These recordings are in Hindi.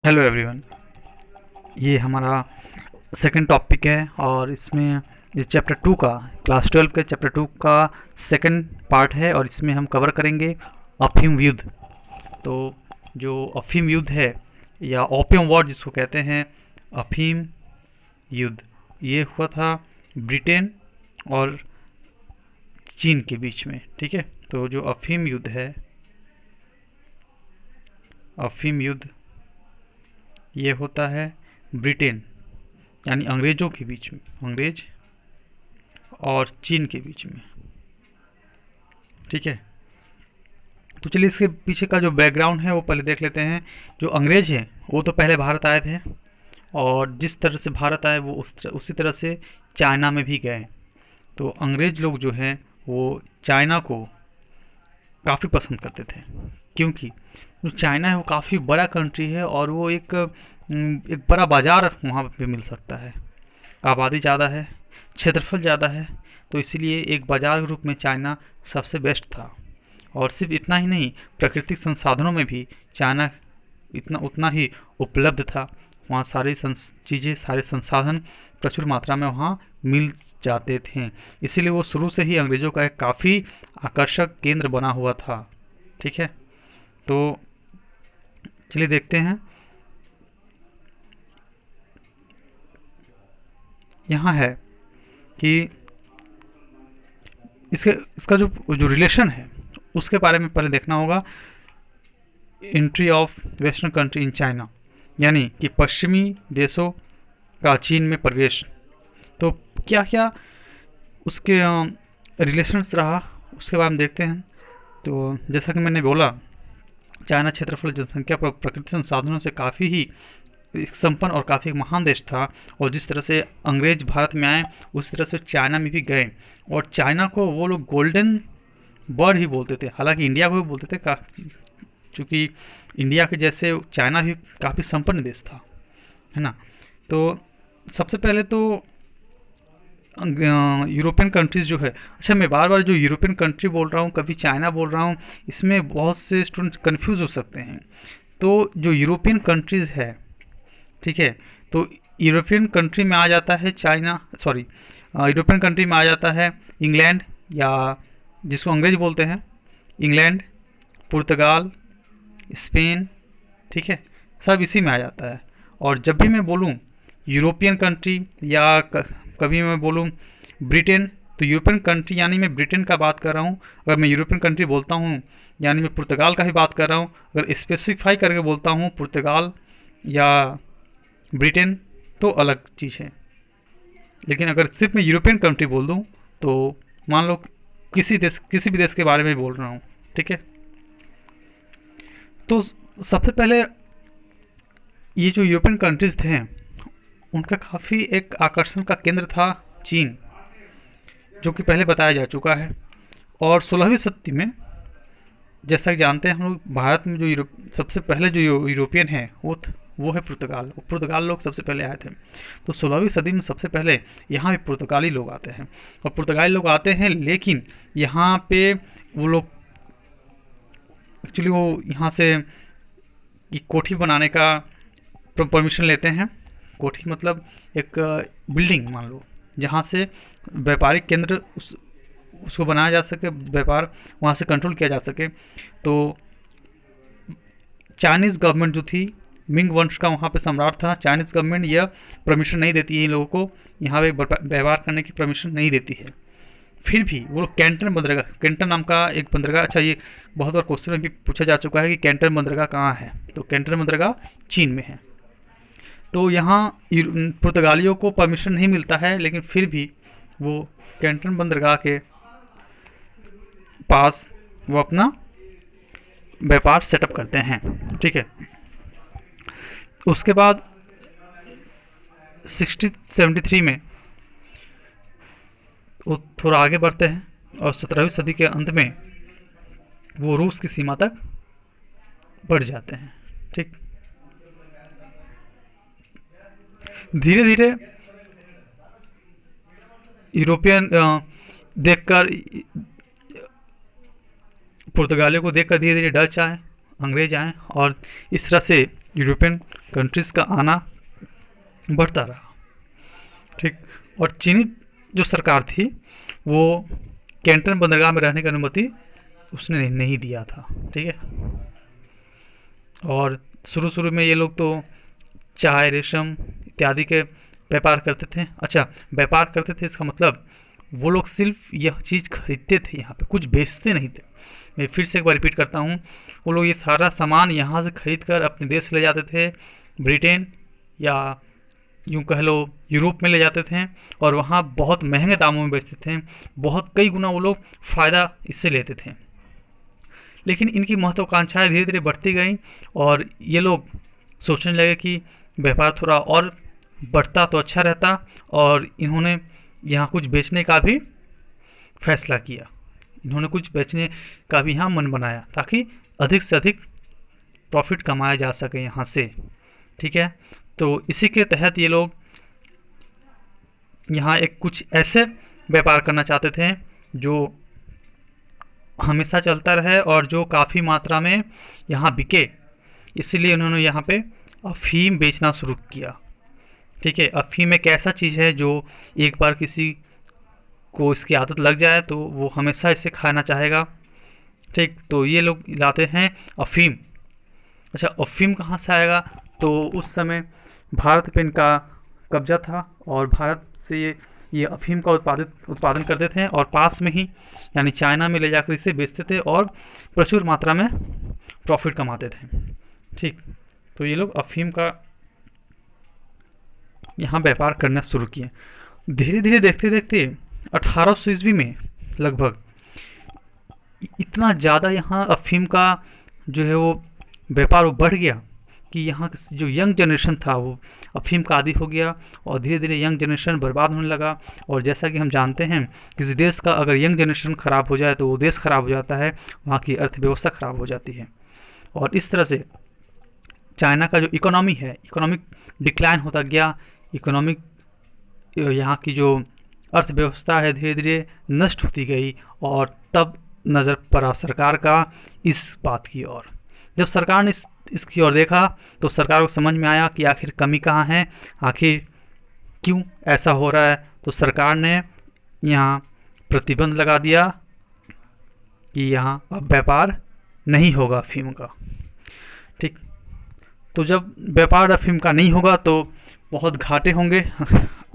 Hello everyone. ये हमारा सेकंड टॉपिक है और इसमें ये चैप्टर टू का क्लास 12 के चैप्टर टू का सेकंड पार्ट है और इसमें हम कवर करेंगे अफीम युद्ध। तो जो अफीम युद्ध है या ओपियम वॉर जिसको कहते हैं, अफीम युद्ध, ये हुआ था ब्रिटेन और चीन के बीच में। ठीक है, तो जो अफीम युद्ध है, अफीम युद्ध ये होता है ब्रिटेन यानी अंग्रेज़ों के बीच में, अंग्रेज और चीन के बीच में। ठीक है, तो चलिए इसके पीछे का जो बैकग्राउंड है वो पहले देख लेते हैं। जो अंग्रेज हैं वो तो पहले भारत आए थे और जिस तरह से भारत आए वो उसी तरह से चाइना में भी गए। तो अंग्रेज लोग जो हैं वो चाइना को काफ़ी पसंद करते थे, क्योंकि जो चाइना है वो काफ़ी बड़ा कंट्री है और वो एक बड़ा बाज़ार वहाँ पे मिल सकता है। आबादी ज़्यादा है, क्षेत्रफल ज़्यादा है, तो इसीलिए एक बाज़ार के रूप में चाइना सबसे बेस्ट था। और सिर्फ इतना ही नहीं, प्राकृतिक संसाधनों में भी चाइना उतना ही उपलब्ध था। वहाँ सारी चीज़ें, सारे संसाधन प्रचुर मात्रा में वहाँ मिल जाते थे। इसीलिए वो शुरू से ही अंग्रेज़ों का एक काफ़ी आकर्षक केंद्र बना हुआ था। ठीक है, तो चलिए देखते हैं। यहाँ है कि इसका जो जो रिलेशन है उसके बारे में पहले देखना होगा। Entry of western country in China, यानी कि पश्चिमी देशों का चीन में प्रवेश। तो क्या क्या उसके रिलेशंस रहा उसके बारे में देखते हैं। तो जैसा कि मैंने बोला, चाइना क्षेत्रफल, जनसंख्या, प्राकृतिक संसाधनों से काफ़ी ही संपन्न और काफ़ी महान देश था। और जिस तरह से अंग्रेज भारत में आए उस तरह से चाइना में भी गए और चाइना को वो लोग गोल्डन बर्ड ही बोलते थे, हालांकि इंडिया को भी बोलते थे, चूँकि इंडिया के जैसे चाइना भी काफ़ी संपन्न देश था, है ना। तो सबसे पहले तो यूरोपियन कंट्रीज़ जो है, अच्छा मैं बार बार जो यूरोपियन कंट्री बोल रहा हूँ, कभी चाइना बोल रहा हूँ, इसमें बहुत से स्टूडेंट कन्फ्यूज़ हो सकते हैं। तो जो यूरोपियन कंट्रीज़ है, ठीक है, तो यूरोपियन कंट्री में आ जाता है चाइना, सॉरी, यूरोपियन कंट्री में आ जाता है इंग्लैंड, या जिसको अंग्रेज बोलते हैं, इंग्लैंड, पुर्तगाल, स्पेन। ठीक है, सब इसी में आ जाता है। और जब भी मैं बोलूँ यूरोपियन कंट्री या कभी मैं बोलूँ ब्रिटेन, तो यूरोपियन कंट्री यानी मैं ब्रिटेन का बात कर रहा हूँ। अगर मैं यूरोपियन कंट्री बोलता हूँ यानी मैं पुर्तगाल का ही बात कर रहा हूँ। अगर स्पेसिफाई करके बोलता हूँ पुर्तगाल या ब्रिटेन तो अलग चीज़ है। लेकिन अगर सिर्फ मैं यूरोपियन कंट्री बोल दूँ तो मान लो किसी भी देश के बारे में बोल रहा हूँ। ठीक है, तो सबसे पहले ये जो यूरोपियन कंट्रीज़ थे उनका काफ़ी एक आकर्षण का केंद्र था चीन, जो कि पहले बताया जा चुका है। और 16वीं शताब्दी में, जैसा कि जानते हैं हम लोग, भारत में जो सबसे पहले जो यूरोपियन है वो है पुर्तगाल। पुर्तगाल लोग सबसे पहले आए थे। तो 16वीं सदी में सबसे पहले यहाँ पे पुर्तगाली लोग आते हैं। और पुर्तगाली लोग आते हैं, लेकिन यहाँ पे वो लोग एक्चुअली वो यहाँ से ये कोठी बनाने का परमिशन लेते हैं। कोठी मतलब एक बिल्डिंग मान लो, जहाँ से व्यापारिक केंद्र उसको बनाया जा सके, व्यापार वहाँ से कंट्रोल किया जा सके। तो चाइनीज़ गवर्नमेंट जो थी, मिंग वंश का वहाँ पे सम्राट था, चाइनीज़ गवर्नमेंट यह परमिशन नहीं देती है इन लोगों को, यहाँ पे व्यवहार करने की परमिशन नहीं देती है। फिर भी वो लोग कैंटन बंदरगाह, कैंटन नाम का एक बंदरगाह, अच्छा ये बहुत बार क्वेश्चन में भी पूछा जा चुका है कि कैंटन बंदरगाह कहाँ है, तो कैंटन बंदरगाह चीन में है। तो यहाँ पुर्तगालियों को परमिशन नहीं मिलता है, लेकिन फिर भी वो कैंटन बंदरगाह के पास वो अपना व्यापार सेटअप करते हैं। ठीक है, उसके बाद 1673 में वो थोड़ा आगे बढ़ते हैं और 17वीं सदी के अंत में वो रूस की सीमा तक बढ़ जाते हैं। ठीक, धीरे धीरे यूरोपियन देखकर, पुर्तगालियों को देखकर धीरे धीरे डच आए, अंग्रेज आए और इस तरह से यूरोपियन कंट्रीज़ का आना बढ़ता रहा। ठीक। और चीनी जो सरकार थी वो कैंटन बंदरगाह में रहने की अनुमति उसने नहीं दिया था। ठीक है। और शुरू शुरू में ये लोग तो चाय, रेशम इत्यादि के व्यापार करते थे। अच्छा, व्यापार करते थे इसका मतलब वो लोग सिर्फ यह चीज़ खरीदते थे, यहाँ पे कुछ बेचते नहीं थे। मैं फिर से एक बार रिपीट करता हूँ, वो लोग ये सारा सामान यहाँ से खरीद कर अपने देश ले जाते थे, ब्रिटेन या यूँ कह लो यूरोप में ले जाते थे और वहाँ बहुत महंगे दामों में बेचते थे। बहुत कई गुना वो लोग फ़ायदा इससे लेते थे। लेकिन इनकी महत्वाकांक्षाएँ धीरे धीरे बढ़ती गई और ये लोग सोचने लगे कि व्यापार थोड़ा और बढ़ता तो अच्छा रहता, और इन्होंने यहाँ कुछ बेचने का भी फैसला किया। इन्होंने कुछ बेचने का भी यहाँ मन बनाया ताकि अधिक से अधिक प्रॉफिट कमाया जा सके यहाँ से। ठीक है। तो इसी के तहत ये लोग यहाँ एक कुछ ऐसे व्यापार करना चाहते थे जो हमेशा चलता रहे और जो काफ़ी मात्रा में यहाँ बिके। इसीलिए उन्होंने यहाँ पे अफ़ीम बेचना शुरू किया। ठीक है। अफ़ीम एक ऐसा चीज़ है जो एक बार किसी को इसकी आदत लग जाए तो वो हमेशा इसे खाना चाहेगा। ठीक। तो ये लोग लाते हैं अफ़ीम। अच्छा, अफ़ीम कहाँ से आएगा? तो उस समय भारत पे इनका कब्जा था और भारत से ये अफ़ीम का उत्पादन करते थे और पास में ही यानी चाइना में ले जाकर इसे बेचते थे और प्रचुर मात्रा में प्रॉफिट कमाते थे। ठीक। तो ये लोग अफ़ीम का यहाँ व्यापार करना शुरू किए। धीरे धीरे देखते देखते 1800 ईस्वी में लगभग इतना ज़्यादा यहाँ अफ़ीम का जो है वो व्यापार वो बढ़ गया कि यहाँ जो यंग जनरेशन था वो अफ़ीम का आदी हो गया और धीरे धीरे यंग जनरेशन बर्बाद होने लगा। और जैसा कि हम जानते हैं किसी देश का अगर यंग जनरेशन ख़राब हो जाए तो वो देश ख़राब हो जाता है, वहाँ की अर्थव्यवस्था ख़राब हो जाती है। और इस तरह से चाइना का जो इकोनॉमी है, इकोनॉमिक डिक्लाइन होता गया। इकोनॉमिक यहाँ की जो अर्थव्यवस्था है धीरे धीरे नष्ट होती गई और तब नज़र पड़ा सरकार का इस बात की ओर। जब सरकार ने इसकी ओर देखा तो सरकार को समझ में आया कि आखिर कमी कहाँ है, आखिर क्यों ऐसा हो रहा है। तो सरकार ने यहाँ प्रतिबंध लगा दिया कि यहाँ अब व्यापार नहीं होगा अफ़ीम का। ठीक। तो जब व्यापार अफ़ीम का नहीं होगा तो बहुत घाटे होंगे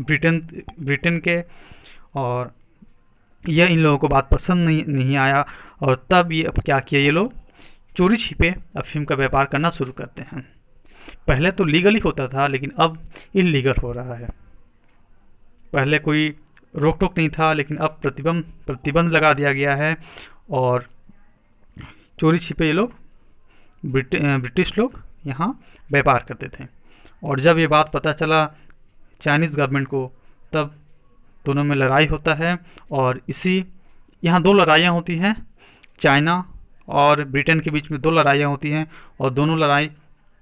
ब्रिटेन के, और यह इन लोगों को बात पसंद नहीं आया। और तब ये अब क्या किया, ये लोग चोरी छिपे अफ़ीम का व्यापार करना शुरू करते हैं। पहले तो लीगल ही होता था लेकिन अब इलीगल हो रहा है। पहले कोई रोक टोक नहीं था लेकिन अब प्रतिबंध लगा दिया गया है और चोरी छिपे ये लोग ब्रिटिश लोग यहाँ व्यापार करते थे। और जब ये बात पता चला चाइनीज़ गवर्नमेंट को तब दोनों में लड़ाई होता है। और इसी यहाँ दो लड़ाइयाँ होती हैं, चाइना और ब्रिटेन के बीच में दो लड़ाइयाँ होती हैं और दोनों लड़ाई,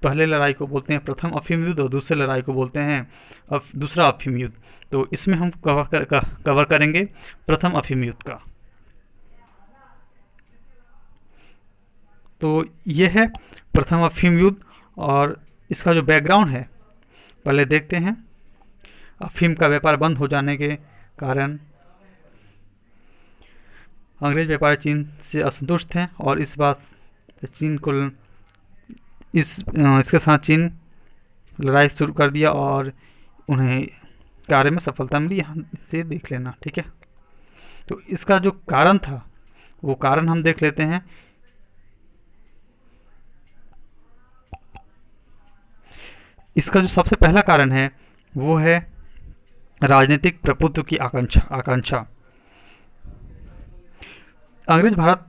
पहले लड़ाई को बोलते हैं प्रथम अफ़ीम युद्ध और दूसरे लड़ाई को बोलते हैं दूसरा अफ़ीम युद्ध। तो इसमें हम कवर करेंगे प्रथम अफ़ीम युद्ध का। तो ये है प्रथम अफ़ीम युद्ध और इसका जो बैकग्राउंड है पहले देखते हैं। अफ़ीम का व्यापार बंद हो जाने के कारण अंग्रेज व्यापारी चीन से असंतुष्ट थे और इस बात चीन को इसके साथ चीन लड़ाई शुरू कर दिया और उन्हें कार्य में सफलता मिली। यहाँ से देख लेना। ठीक है। तो इसका जो कारण था वो कारण हम देख लेते हैं। इसका जो सबसे पहला कारण है वो है राजनीतिक प्रभुत्व की आकांक्षा। अंग्रेज भारत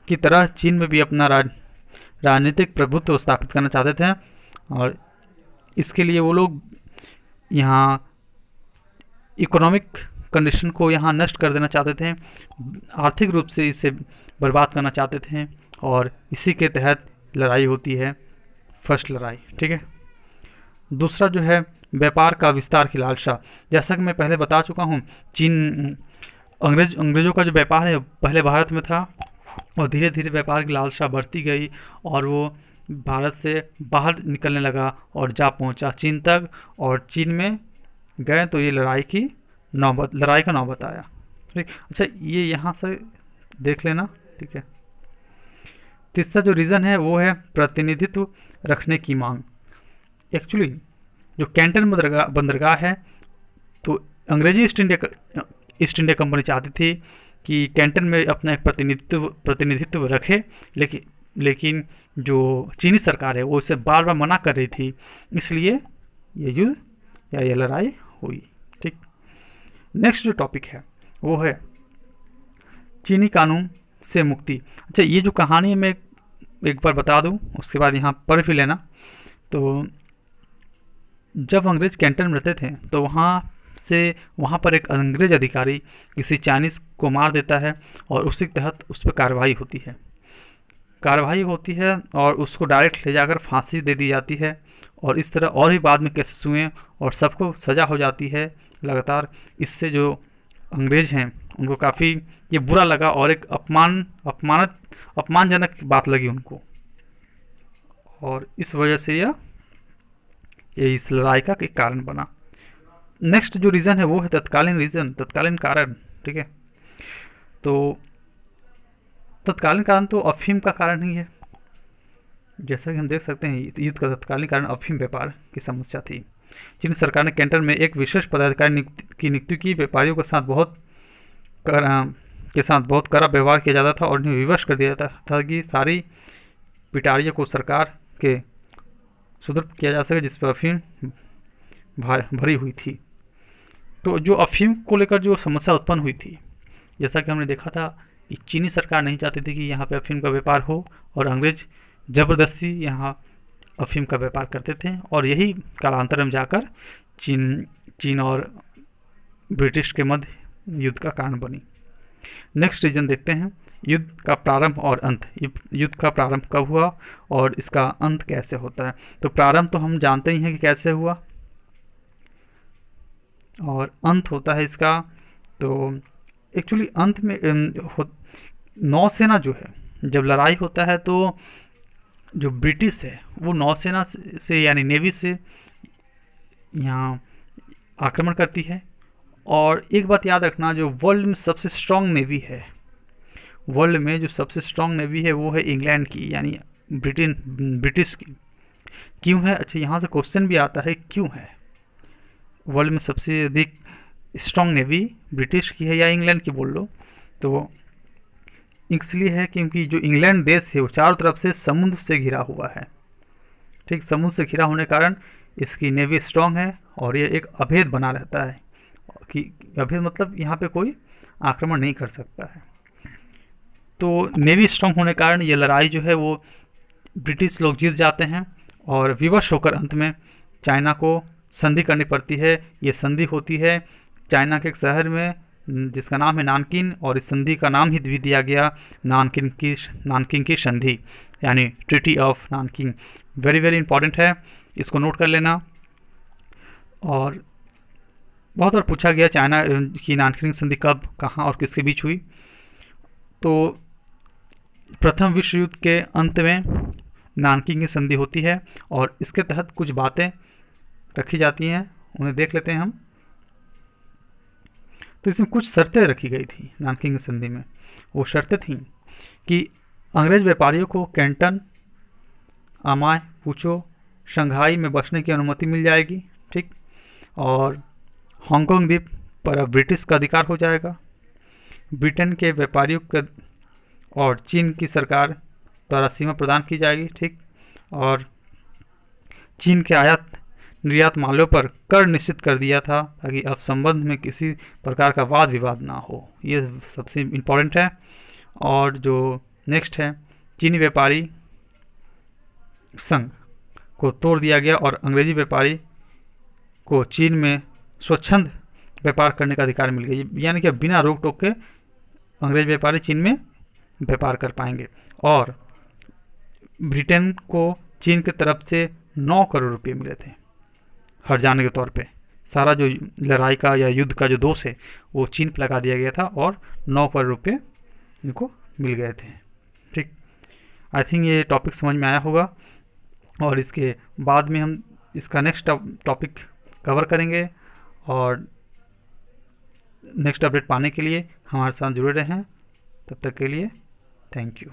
की तरह चीन में भी अपना राजनीतिक प्रभुत्व स्थापित करना चाहते थे और इसके लिए वो लोग यहाँ इकोनॉमिक कंडीशन को यहाँ नष्ट कर देना चाहते थे, आर्थिक रूप से इसे बर्बाद करना चाहते थे और इसी के तहत लड़ाई होती है, फर्स्ट लड़ाई। ठीक है। दूसरा जो है व्यापार का विस्तार की लालसा। जैसा कि मैं पहले बता चुका हूँ, चीन अंग्रेज़ों का जो व्यापार है पहले भारत में था और धीरे धीरे व्यापार की लालसा बढ़ती गई और वो भारत से बाहर निकलने लगा और जा पहुंचा चीन तक, और चीन में गए तो ये लड़ाई का नौबत आया। ठीक, अच्छा ये यहाँ से देख लेना। ठीक है, तीसरा जो रीज़न है वो है प्रतिनिधित्व रखने की मांग। एक्चुअली जो कैंटन बंदरगाह है, तो अंग्रेजी ईस्ट इंडिया कंपनी चाहती थी कि कैंटन में अपना एक प्रतिनिधित्व रखे, लेकिन जो चीनी सरकार है वो इसे बार बार मना कर रही थी, इसलिए ये युद्ध या ये लड़ाई हुई। ठीक, नेक्स्ट जो टॉपिक है वो है चीनी कानून से मुक्ति। अच्छा ये जो कहानी है मैं एक बार बता दूं, उसके बाद यहाँ पढ़ भी लेना। तो जब अंग्रेज कैंटन में रहते थे तो वहाँ पर एक अंग्रेज अधिकारी किसी चाइनीज़ को मार देता है, और उसी के तहत उस पर कार्रवाई होती है और उसको डायरेक्ट ले जाकर फांसी दे दी जाती है। और इस तरह और भी बाद में केसेस हुए और सबको सज़ा हो जाती है लगातार। इससे जो अंग्रेज हैं उनको काफ़ी ये बुरा लगा और एक अपमानजनक बात लगी उनको, और इस वजह से ये इस लड़ाई का एक कारण बना। नेक्स्ट जो रीज़न है वो है तत्कालीन कारण। ठीक है, तो तत्कालीन कारण तो अफीम का कारण ही है। जैसा कि हम देख सकते हैं युद्ध का तत्कालीन कारण अफीम व्यापार की समस्या थी। चीन सरकार ने कैंटन में एक विशेष पदाधिकारी की नियुक्ति की। व्यापारियों के साथ बहुत कड़ा व्यवहार किया जाता था और उन्हें विवश कर दिया जाता था कि सारी पिटारियों को सरकार के सुदृढ़ किया जा सके जिस पर अफीम भरी हुई थी। तो जो अफीम को लेकर जो समस्या उत्पन्न हुई थी, जैसा कि हमने देखा था कि चीनी सरकार नहीं चाहती थी कि यहाँ पे अफीम का व्यापार हो, और अंग्रेज ज़बरदस्ती यहाँ अफीम का व्यापार करते थे, और यही कालांतर में जाकर चीन और ब्रिटिश के मध्य युद्ध का कारण बनी। नेक्स्ट रीजन देखते हैं, युद्ध का प्रारंभ और अंत। युद्ध का प्रारंभ कब हुआ और इसका अंत कैसे होता है। तो प्रारंभ तो हम जानते ही हैं कि कैसे हुआ, और अंत होता है इसका, तो एक्चुअली अंत में नौसेना जो है, जब लड़ाई होता है तो जो ब्रिटिश है वो नौसेना से यानी नेवी से यहाँ आक्रमण करती है। और एक बात याद रखना, जो वर्ल्ड में सबसे स्ट्रॉन्ग नेवी है, वर्ल्ड में जो सबसे स्ट्रॉन्ग नेवी है वो है इंग्लैंड की, यानी ब्रिटिश की। क्यों है? अच्छा यहाँ से क्वेश्चन भी आता है क्यों है वर्ल्ड में सबसे अधिक स्ट्रॉन्ग नेवी ब्रिटिश की है या इंग्लैंड की बोल लो। तो इसलिए है क्योंकि जो इंग्लैंड देश है वो चारों तरफ से समुद्र से घिरा हुआ है। ठीक, समुद्र से घिरा होने के कारण इसकी नेवी स्ट्रॉन्ग है और ये एक अभेद बना रहता है, कि अभेद मतलब यहाँ पे कोई आक्रमण नहीं कर सकता है। तो नेवी स्ट्रॉन्ग होने के कारण ये लड़ाई जो है वो ब्रिटिश लोग जीत जाते हैं, और विवश होकर अंत में चाइना को संधि करनी पड़ती है। ये संधि होती है चाइना के एक शहर में जिसका नाम है नानकिन, और इस संधि का नाम ही भी दिया गया नानकिन की संधि, यानी treaty of Nanking. Very very important है, इसको नोट कर लेना। और बहुत बार पूछा गया चाइना की नानकिन संधि कब, कहाँ और किसके बीच हुई। तो प्रथम विश्व युद्ध के अंत में नानकिन की संधि होती है, और इसके तहत कुछ बातें रखी जाती हैं, उन्हें देख लेते हैं हम। तो इसमें कुछ शर्तें रखी गई थी नानकिन की संधि में। वो शर्तें थीं कि अंग्रेज व्यापारियों को कैंटन, अमाय, पूचो, शंघाई में बसने की अनुमति मिल जाएगी। ठीक, और हांगकांग द्वीप पर अब ब्रिटिश का अधिकार हो जाएगा। ब्रिटेन के व्यापारियों के और चीन की सरकार द्वारा सीमा प्रदान की जाएगी। ठीक, और चीन के आयात निर्यात मालों पर कर निश्चित कर दिया था ताकि अब संबंध में किसी प्रकार का वाद विवाद ना हो। ये सबसे इम्पोर्टेंट है। और जो नेक्स्ट है, चीनी व्यापारी संघ को तोड़ दिया गया और अंग्रेजी व्यापारी को चीन में स्वच्छंद व्यापार करने का अधिकार मिल गया, यानी कि बिना रोक टोक के अंग्रेज व्यापारी चीन में व्यापार कर पाएंगे। और ब्रिटेन को चीन की तरफ से 9 करोड़ रुपये मिले थे हर जाने के तौर पे। सारा जो लड़ाई का या युद्ध का जो दोष है वो चीन पर लगा दिया गया था, और 9 करोड़ रुपये इनको मिल गए थे। ठीक, आई थिंक ये टॉपिक समझ में आया होगा। और इसके बाद में हम इसका नेक्स्ट टॉपिक कवर करेंगे। और नेक्स्ट अपडेट पाने के लिए हमारे साथ जुड़े रहें। तब तक के लिए थैंक यू।